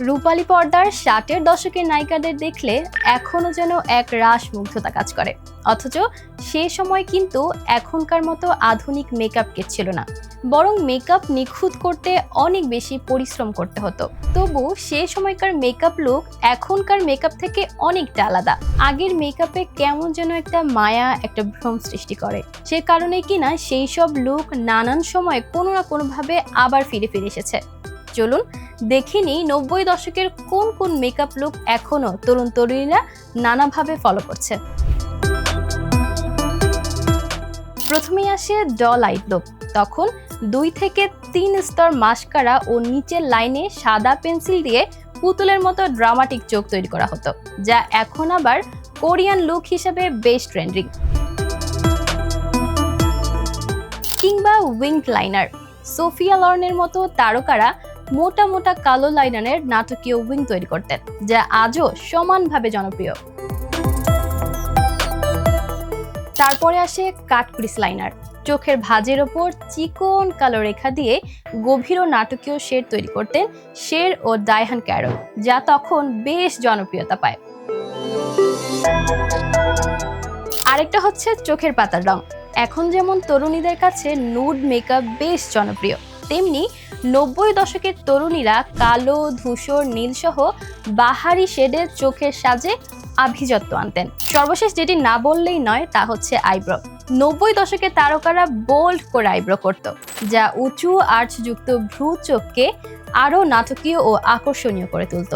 রূপালী পর্দার ৬০-এর দশকের নায়িকাদের দেখলে এখনো যেন এক রাস মুগ্ধতা কাজ করে। অথচ সে সময় কিন্তু এখনকার মতো আধুনিক মেকআপ কিট ছিল না, বরং মেকআপ নিখুঁত করতে অনেক বেশি পরিশ্রম করতে হতো। তবু সে সময়কার মেকআপ লুক এখনকার মেকআপ থেকে অনেকটা আলাদা। আগের মেকআপে কেমন যেন একটা মায়া, একটা ভ্রম সৃষ্টি করে। সে কারণে কিনা সেই সব লুক নানান সময় কোনো না কোনোভাবে আবার ফিরে এসেছে। চলুন দেখে নিই ৯০ দশকের কোন কোন মেকআপ লুক এখনো তরুণ তরুণীরা নানাভাবে ফলো করছে। প্রথমেই আসে ডল আই লুক। তখন ২ থেকে ৩ স্তর মাস্কারা ও নিচের লাইনে সাদা পেন্সিল দিয়ে পুতুলের মতো ড্রামাটিক চোখ তৈরি করা হতো, যা এখন আবার কোরিয়ান লুক হিসেবে বেশ ট্রেন্ডিং। কিংবা উইংড লাইনার। সোফিয়া লরেনের মতো তারকারা মোটা মোটা কালো লাইনারের নাটকীয় উইং তৈরি করতেন, যা আজও সমানভাবে জনপ্রিয়। তারপরে আসে কাট ক্রিস লাইনার। চোখের ভাঁজের ওপর চিকন কালো রেখা দিয়ে গভীর ও নাটকীয় শেড তৈরি করতেন শের ও ডায়হান ক্যারল, যা তখন বেশ জনপ্রিয়তা পায়। আরেকটা হচ্ছে চোখের পাতার রং। এখন যেমন তরুণীদের কাছে নুড মেকআপ বেশ জনপ্রিয়, তেমনি ৯০ দশকের তরুণীরা কালো, ধূসর, নীল সহ বাহারি শেডের চোখের সাজে আভিজাত্য আনতেন। সর্বশেষ যেটি না বললেই নয় তা হচ্ছে আইব্রো। ৯০ দশকের তারকারা বোল্ড করে আইব্রো করত, যা উঁচু আর্চযুক্ত ভ্রু চোখকে আরও নাটকীয় ও আকর্ষণীয় করে তুলত।